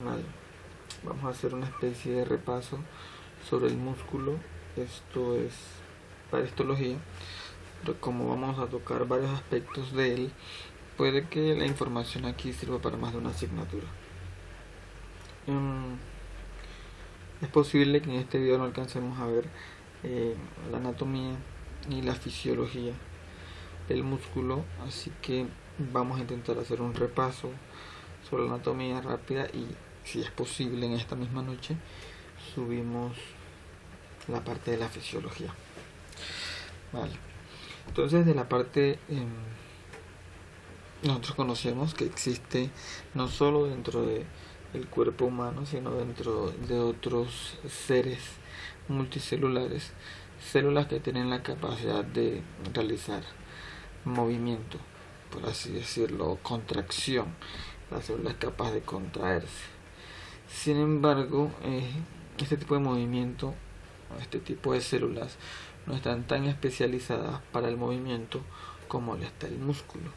Vale, vamos a hacer una especie de repaso sobre el músculo. Esto es para histología, pero como vamos a tocar varios aspectos de él, puede que la información aquí sirva para más de una asignatura. Es posible que en este video no alcancemos a ver la anatomía y la fisiología del músculo, así que vamos a intentar hacer un repaso sobre la anatomía rápida y, si es posible, en esta misma noche subimos la parte de la fisiología. Vale, entonces de la parte nosotros conocemos que existe no solo dentro del cuerpo humano, sino dentro de otros seres multicelulares, células que tienen la capacidad de realizar movimiento, por así decirlo, contracción. La célula es capaz de contraerse. Sin embargo, este tipo de movimiento, este tipo de células, no están tan especializadas para el movimiento como lo está el músculo.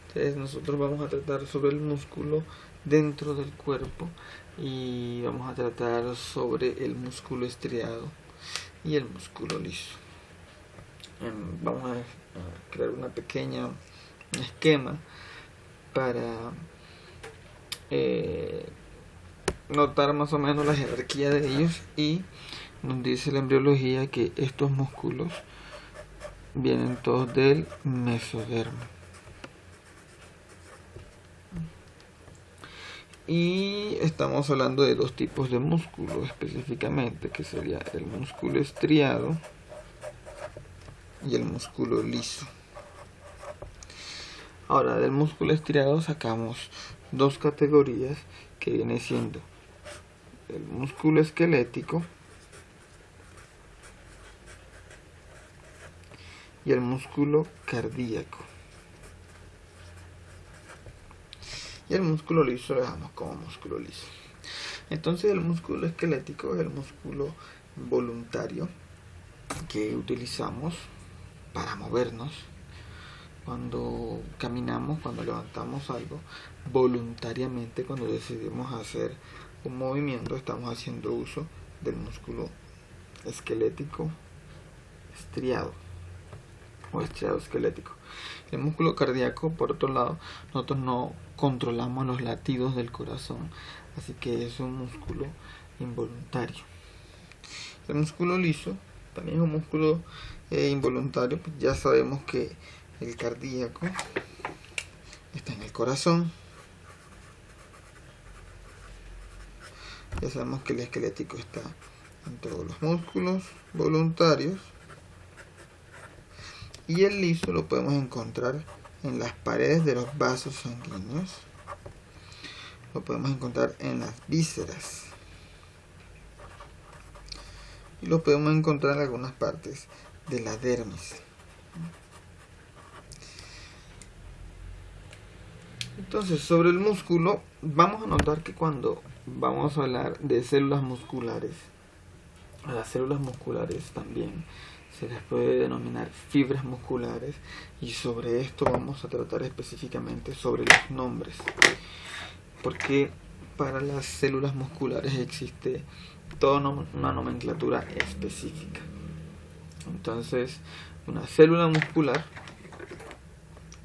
Entonces nosotros vamos a tratar sobre el músculo dentro del cuerpo y vamos a tratar sobre el músculo estriado y el músculo liso. Vamos a crear una pequeña esquema para notar más o menos la jerarquía de ellos, y nos dice la embriología que estos músculos vienen todos del mesodermo. Y estamos hablando de dos tipos de músculo específicamente, que sería el músculo estriado y el músculo liso. Ahora, del músculo estriado sacamos dos categorías, que viene siendo el músculo esquelético y el músculo cardíaco. Y el músculo liso lo dejamos como músculo liso. Entonces el músculo esquelético es el músculo voluntario que utilizamos para movernos. Cuando caminamos, cuando levantamos algo, voluntariamente, cuando decidimos hacer un movimiento, estamos haciendo uso del músculo esquelético estriado o estriado esquelético. El músculo cardíaco, por otro lado, nosotros no controlamos los latidos del corazón, así que es un músculo involuntario. El músculo liso también es un músculo involuntario. Pues ya sabemos que el cardíaco está en el corazón. Ya sabemos que el esquelético está en todos los músculos voluntarios. Y el liso lo podemos encontrar en las paredes de los vasos sanguíneos. Lo podemos encontrar en las vísceras. Y lo podemos encontrar en algunas partes de la dermis. Entonces, sobre el músculo, vamos a notar que cuando vamos a hablar de células musculares, a las células musculares también se les puede denominar fibras musculares, y sobre esto vamos a tratar específicamente sobre los nombres, porque para las células musculares existe toda una nomenclatura específica. Entonces, una célula muscular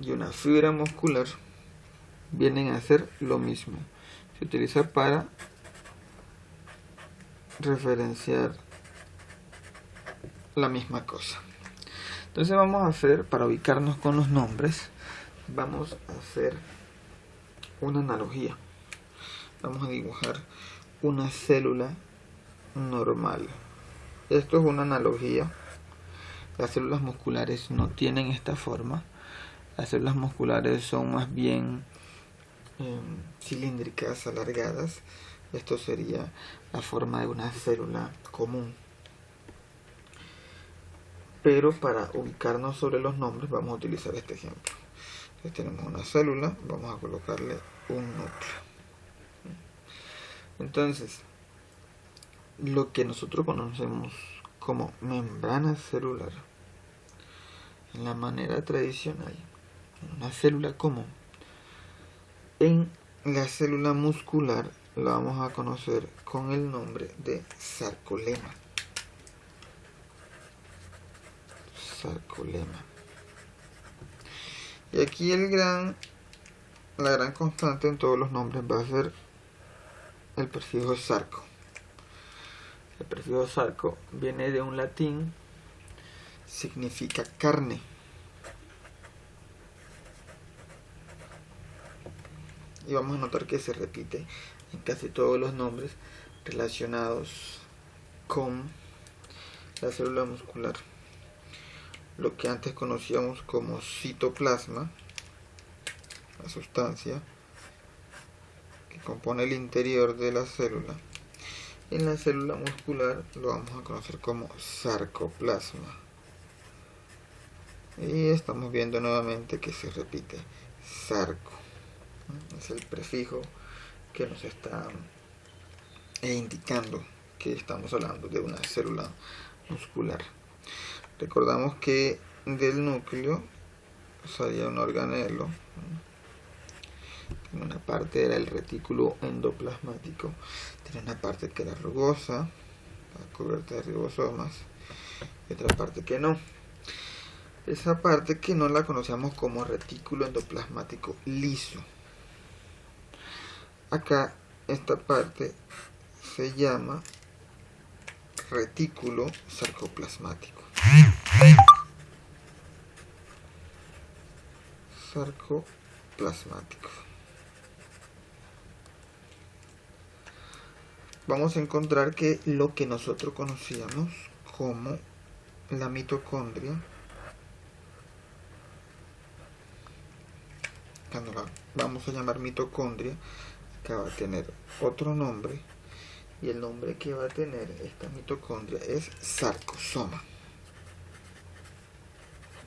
y una fibra muscular vienen a ser lo mismo. Se utiliza para referenciar la misma cosa. Entonces vamos a hacer, para ubicarnos con los nombres, vamos a hacer una analogía. Vamos a dibujar una célula normal. Esto es una analogía. Las células musculares no tienen esta forma. Las células musculares son más bien cilíndricas, alargadas. Esto sería la forma de una célula común. Pero para ubicarnos sobre los nombres vamos a utilizar este ejemplo. Entonces tenemos una célula, vamos a colocarle un núcleo. Entonces, lo que nosotros conocemos como membrana celular, en la manera tradicional, una célula común, en la célula muscular la vamos a conocer con el nombre de sarcolema. Sarcolema. Y aquí la gran constante en todos los nombres va a ser el prefijo sarco. El prefijo sarco viene de un latín, significa carne. Y vamos a notar que se repite en casi todos los nombres relacionados con la célula muscular. Lo que antes conocíamos como citoplasma, la sustancia que compone el interior de la célula. En la célula muscular lo vamos a conocer como sarcoplasma. Y estamos viendo nuevamente que se repite sarco. Es el prefijo que nos está indicando que estamos hablando de una célula muscular. Recordamos que del núcleo salía un organelo. Una parte era el retículo endoplasmático, tenía una parte que era rugosa, cubierta de ribosomas, y otra parte que no. Esa parte que no la conocíamos como retículo endoplasmático liso. Acá esta parte se llama retículo sarcoplasmático. Sarcoplasmático. Vamos a encontrar que lo que nosotros conocíamos como la mitocondria, cuando la vamos a llamar mitocondria, que va a tener otro nombre, y el nombre que va a tener esta mitocondria es sarcosoma.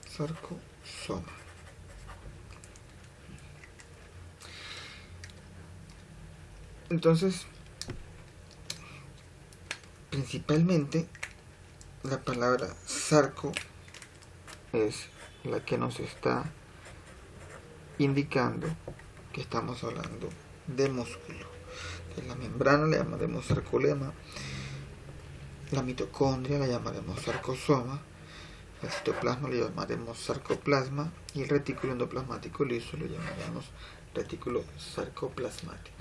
Sarcosoma. Entonces, principalmente la palabra sarco es la que nos está indicando que estamos hablando de músculo. En la membrana le llamaremos sarcolema, la mitocondria la llamaremos sarcosoma, el citoplasma le llamaremos sarcoplasma y el retículo endoplasmático liso lo llamaremos retículo sarcoplasmático.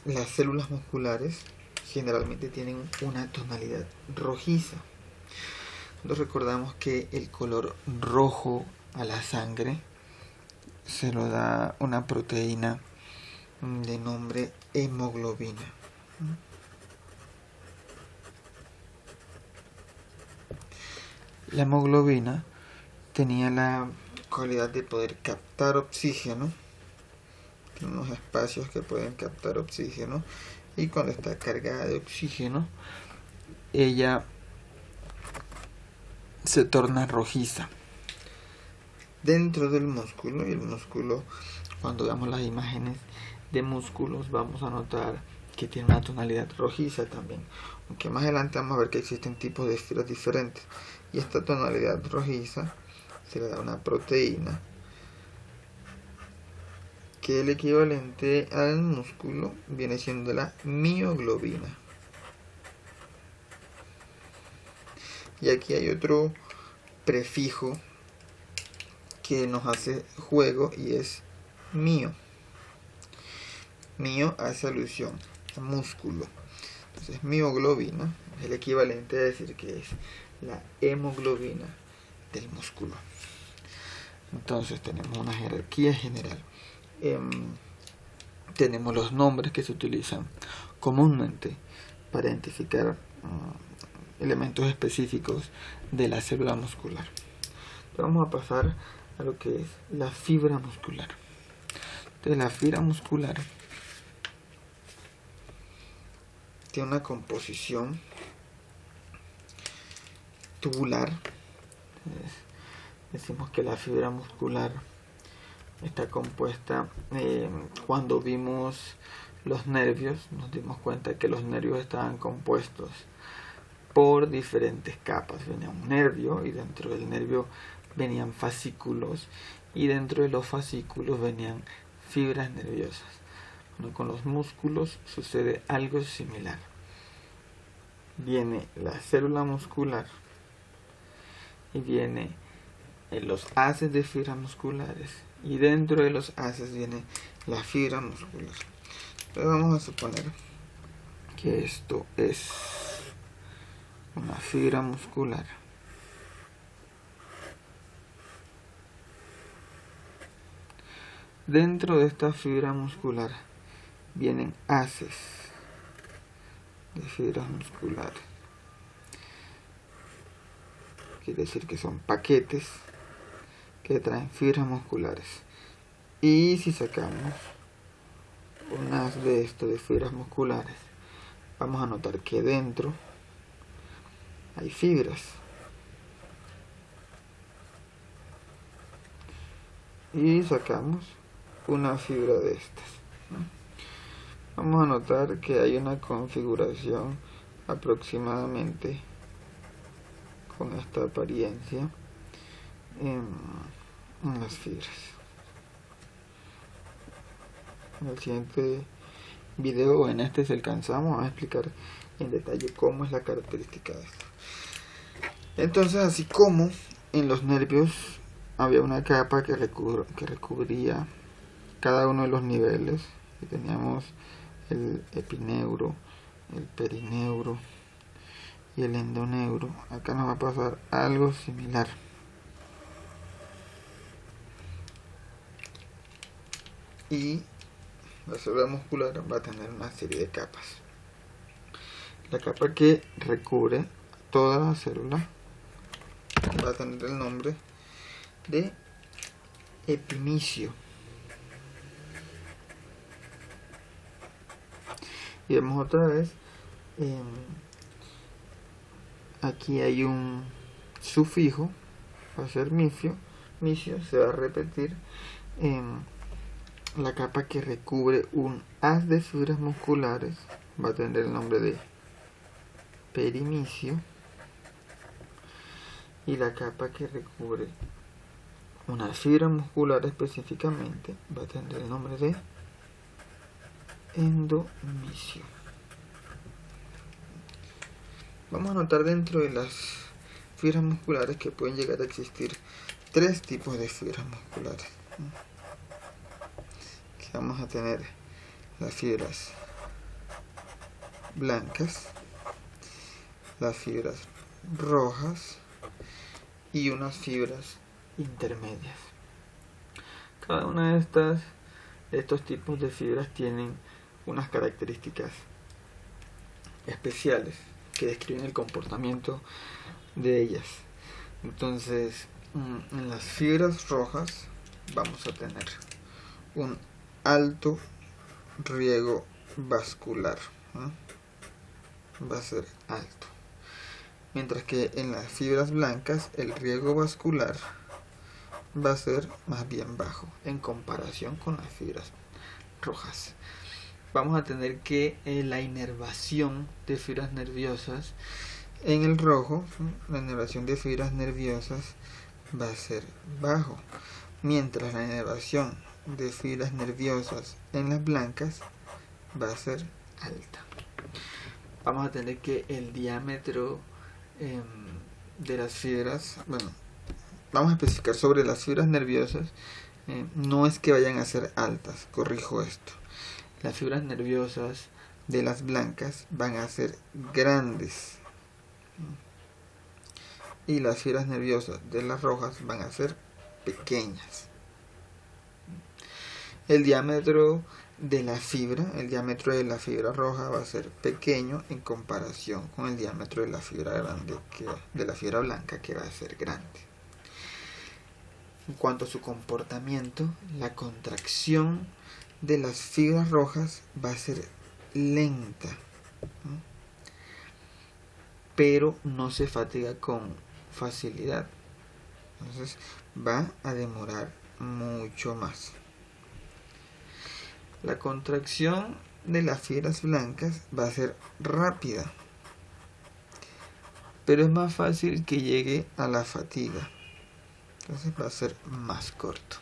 Las células musculares generalmente tienen una tonalidad rojiza. Nos recordamos que el color rojo a la sangre se lo da una proteína de nombre hemoglobina. La hemoglobina tenía la cualidad de poder captar oxígeno. Tiene unos espacios que pueden captar oxígeno y cuando está cargada de oxígeno, ella se torna rojiza. Dentro del músculo, y el músculo, cuando veamos las imágenes de músculos, vamos a notar que tiene una tonalidad rojiza también. Aunque más adelante vamos a ver que existen tipos de esferas diferentes. Y esta tonalidad rojiza se le da una proteína que el equivalente al músculo viene siendo la mioglobina. Y aquí hay otro prefijo que nos hace juego y es mio. Mio hace alusión a músculo. Entonces mioglobina es el equivalente a decir que es la hemoglobina del músculo. Entonces tenemos una jerarquía general. Tenemos los nombres que se utilizan comúnmente para identificar elementos específicos de la célula muscular. Entonces vamos a pasar a lo que es la fibra muscular. Entonces la fibra muscular tiene una composición tubular. Decimos que la fibra muscular está compuesta, cuando vimos los nervios, nos dimos cuenta que los nervios estaban compuestos por diferentes capas. Venía un nervio y dentro del nervio venían fascículos y dentro de los fascículos venían fibras nerviosas. Bueno, con los músculos sucede algo similar. Viene la célula muscular y viene los haces de fibras musculares, y dentro de los haces viene la fibra muscular. Entonces vamos a suponer que esto es una fibra muscular. Dentro de esta fibra muscular vienen haces de fibras musculares. Quiere decir que son paquetes que traen fibras musculares. Y si sacamos un haz de esto de fibras musculares, vamos a notar que dentro hay fibras. Y sacamos una fibra de estas. Vamos a notar que hay una configuración aproximadamente con esta apariencia en las fibras. En el siguiente video o en este, si alcanzamos, a explicar en detalle cómo es la característica de esto. Entonces, así como en los nervios había una capa que recubría cada uno de los niveles, y teníamos el epineuro, el perineuro y el endoneuro, acá nos va a pasar algo similar. Y la célula muscular va a tener una serie de capas. La capa que recubre toda la célula va a tener el nombre de epimicio. Y vemos otra vez, aquí hay un sufijo, va a ser misio, se va a repetir en la capa que recubre un haz de fibras musculares, va a tener el nombre de perimisio, y la capa que recubre una fibra muscular específicamente va a tener el nombre de endomisio. Vamos a notar dentro de las fibras musculares que pueden llegar a existir tres tipos de fibras musculares. Que vamos a tener las fibras blancas, las fibras rojas y unas fibras intermedias. Cada una de estos tipos de fibras tienen unas características especiales que describen el comportamiento de ellas. Entonces, en las fibras rojas vamos a tener un alto riego vascular, va a ser alto, mientras que en las fibras blancas el riego vascular va a ser más bien bajo en comparación con las fibras rojas. Vamos a tener que la inervación de fibras nerviosas en el rojo, la inervación de fibras nerviosas va a ser bajo, mientras la inervación de fibras nerviosas en las blancas va a ser alta. Vamos a tener que el diámetro de las fibras, vamos a especificar sobre las fibras nerviosas, no es que vayan a ser altas, corrijo esto. Las fibras nerviosas de las blancas van a ser grandes y las fibras nerviosas de las rojas van a ser pequeñas. El diámetro de la fibra roja va a ser pequeño en comparación con el diámetro de la fibra blanca, que va a ser grande. En cuanto a su comportamiento, la contracción de las fibras rojas va a ser lenta, pero no se fatiga con facilidad. Entonces va a demorar mucho más. La contracción de las fibras blancas va a ser rápida, pero es más fácil que llegue a la fatiga. Entonces va a ser más corto.